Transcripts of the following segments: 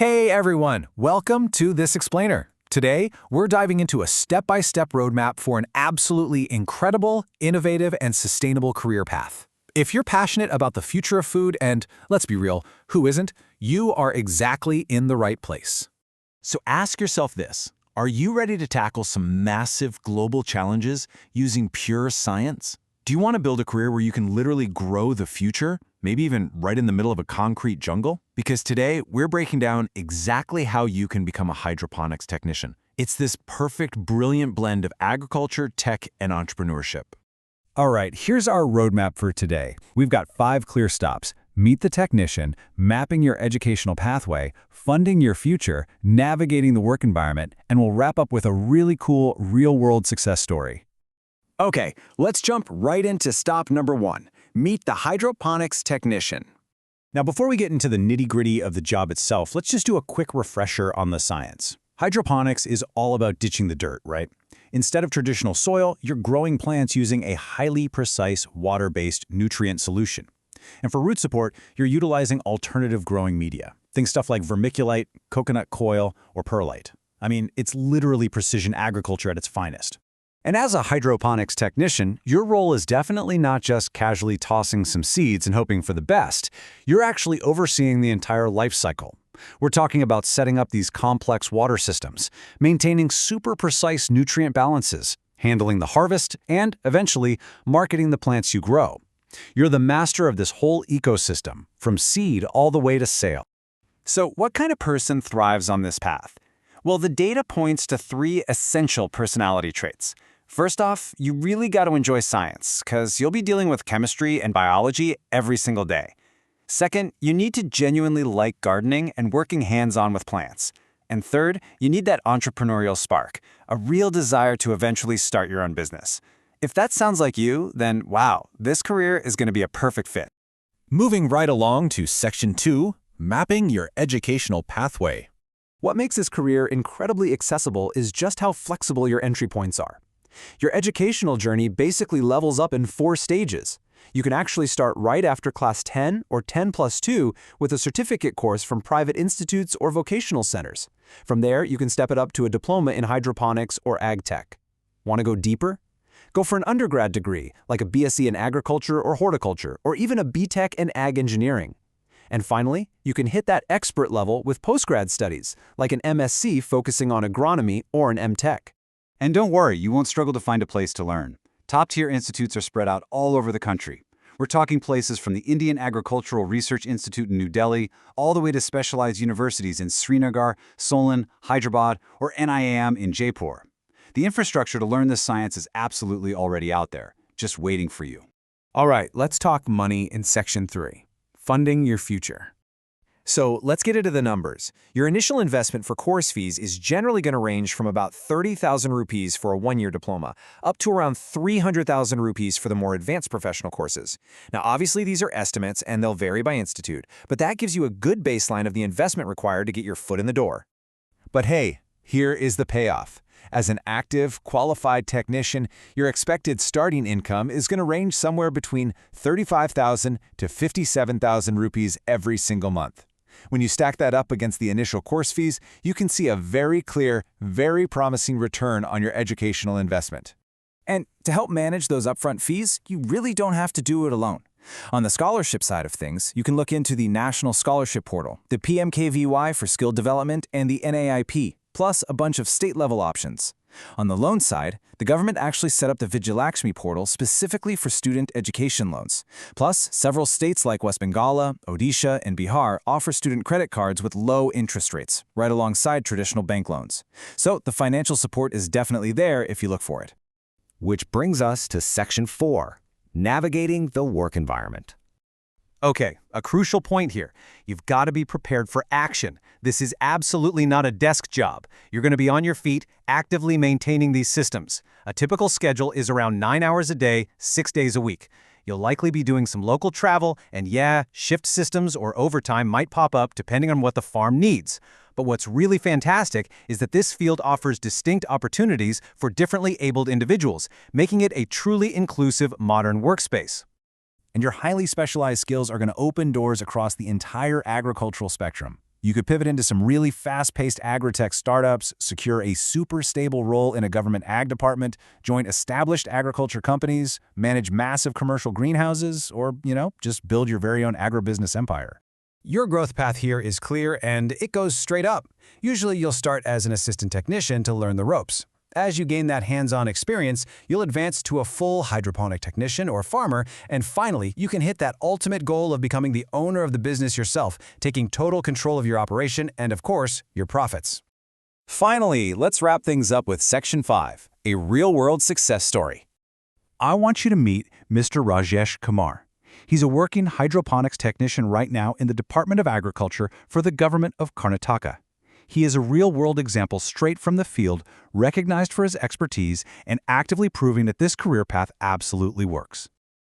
Hey everyone, welcome to This Explainer. Today, we're diving into a step-by-step roadmap for an absolutely incredible, innovative, and sustainable career path. If you're passionate about the future of food, and let's be real, who isn't, you are exactly in the right place. So ask yourself this, are you ready to tackle some massive global challenges using pure science? Do you want to build a career where you can literally grow the future, maybe even right in the middle of a concrete jungle? Because today, we're breaking down exactly how you can become a hydroponics technician. It's this perfect, brilliant blend of agriculture, tech, and entrepreneurship. All right, here's our roadmap for today. We've got 5 clear stops: meet the technician, mapping your educational pathway, funding your future, navigating the work environment, and we'll wrap up with a really cool, real-world success story. Okay, let's jump right into stop number 1. Meet the hydroponics technician. Now, before we get into the nitty-gritty of the job itself, let's just do a quick refresher on the science. Hydroponics is all about ditching the dirt, right? Instead of traditional soil, you're growing plants using a highly precise water-based nutrient solution. And for root support, you're utilizing alternative growing media. Think stuff like vermiculite, coconut coil, or perlite. I mean, it's literally precision agriculture at its finest. And as a hydroponics technician, your role is definitely not just casually tossing some seeds and hoping for the best. You're actually overseeing the entire life cycle. We're talking about setting up these complex water systems, maintaining super precise nutrient balances, handling the harvest, and eventually marketing the plants you grow. You're the master of this whole ecosystem, from seed all the way to sale. So what kind of person thrives on this path? Well, the data points to 3 essential personality traits. First off, you really got to enjoy science, because you'll be dealing with chemistry and biology every single day. Second, you need to genuinely like gardening and working hands-on with plants. And third, you need that entrepreneurial spark, a real desire to eventually start your own business. If that sounds like you, then wow, this career is going to be a perfect fit. Moving right along to Section 2, mapping your educational pathway. What makes this career incredibly accessible is just how flexible your entry points are. Your educational journey basically levels up in 4 stages. You can actually start right after Class 10 or 10+2 with a certificate course from private institutes or vocational centers. From there, you can step it up to a diploma in hydroponics or ag tech. Want to go deeper? Go for an undergrad degree, like a BSc in agriculture or horticulture, or even a BTech in ag engineering. And finally, you can hit that expert level with postgrad studies, like an MSc focusing on agronomy or an MTech. And don't worry, you won't struggle to find a place to learn. Top-tier institutes are spread out all over the country. We're talking places from the Indian Agricultural Research Institute in New Delhi, all the way to specialized universities in Srinagar, Solon, Hyderabad, or NIAM in Jaipur. The infrastructure to learn this science is absolutely already out there, just waiting for you. All right, let's talk money in Section 3. Funding your future. So let's get into the numbers. Your initial investment for course fees is generally going to range from about 30,000 rupees for a 1-year diploma, up to around 300,000 rupees for the more advanced professional courses. Now, obviously, these are estimates and they'll vary by institute, but that gives you a good baseline of the investment required to get your foot in the door. But hey, here is the payoff. As an active, qualified technician, your expected starting income is going to range somewhere between 35,000 to 57,000 rupees every single month. When you stack that up against the initial course fees, you can see a very clear, very promising return on your educational investment. And to help manage those upfront fees, you really don't have to do it alone. On the scholarship side of things, you can look into the National Scholarship Portal, the PMKVY for skill development, and the NAIP, plus a bunch of state-level options. On the loan side, the government actually set up the Vijayalakshmi portal specifically for student education loans. Plus, several states like West Bengal, Odisha, and Bihar offer student credit cards with low interest rates, right alongside traditional bank loans. So the financial support is definitely there if you look for it. Which brings us to Section 4, navigating the work environment. Okay, a crucial point here. You've got to be prepared for action. This is absolutely not a desk job. You're going to be on your feet, actively maintaining these systems. A typical schedule is around 9 hours a day, 6 days a week. You'll likely be doing some local travel, and yeah, shift systems or overtime might pop up depending on what the farm needs. But what's really fantastic is that this field offers distinct opportunities for differently abled individuals, making it a truly inclusive modern workspace. And your highly specialized skills are going to open doors across the entire agricultural spectrum. You could pivot into some really fast-paced agri-tech startups, secure a super stable role in a government ag department, join established agriculture companies, manage massive commercial greenhouses, or, just build your very own agribusiness empire. Your growth path here is clear and it goes straight up. Usually you'll start as an assistant technician to learn the ropes. As you gain that hands-on experience, you'll advance to a full hydroponic technician or farmer, and finally, you can hit that ultimate goal of becoming the owner of the business yourself, taking total control of your operation and, of course, your profits. Finally, let's wrap things up with Section 5, a real-world success story. I want you to meet Mr. Rajesh Kumar. He's a working hydroponics technician right now in the Department of Agriculture for the government of Karnataka. He is a real-world example straight from the field, recognized for his expertise, and actively proving that this career path absolutely works.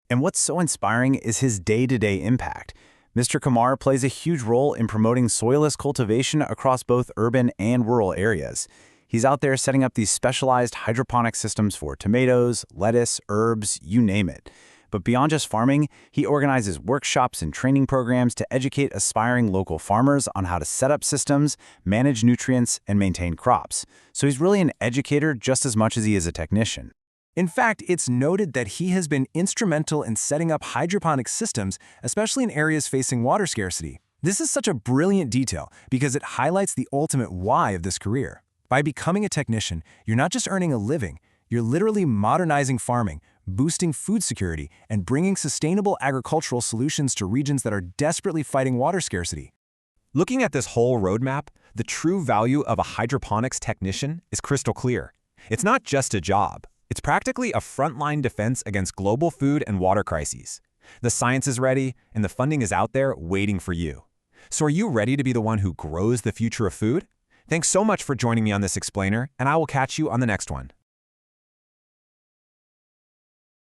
And what's so inspiring is his day-to-day impact. Mr. Kumar plays a huge role in promoting soilless cultivation across both urban and rural areas. He's out there setting up these specialized hydroponic systems for tomatoes, lettuce, herbs, you name it. But beyond just farming, he organizes workshops and training programs to educate aspiring local farmers on how to set up systems, manage nutrients, and maintain crops. So he's really an educator just as much as he is a technician. In fact, it's noted that he has been instrumental in setting up hydroponic systems, especially in areas facing water scarcity. This is such a brilliant detail because it highlights the ultimate why of this career. By becoming a technician, you're not just earning a living, you're literally modernizing farming, boosting food security, and bringing sustainable agricultural solutions to regions that are desperately fighting water scarcity. Looking at this whole roadmap, the true value of a hydroponics technician is crystal clear. It's not just a job. It's practically a frontline defense against global food and water crises. The science is ready, and the funding is out there waiting for you. So are you ready to be the one who grows the future of food? Thanks so much for joining me on this explainer, and I will catch you on the next one.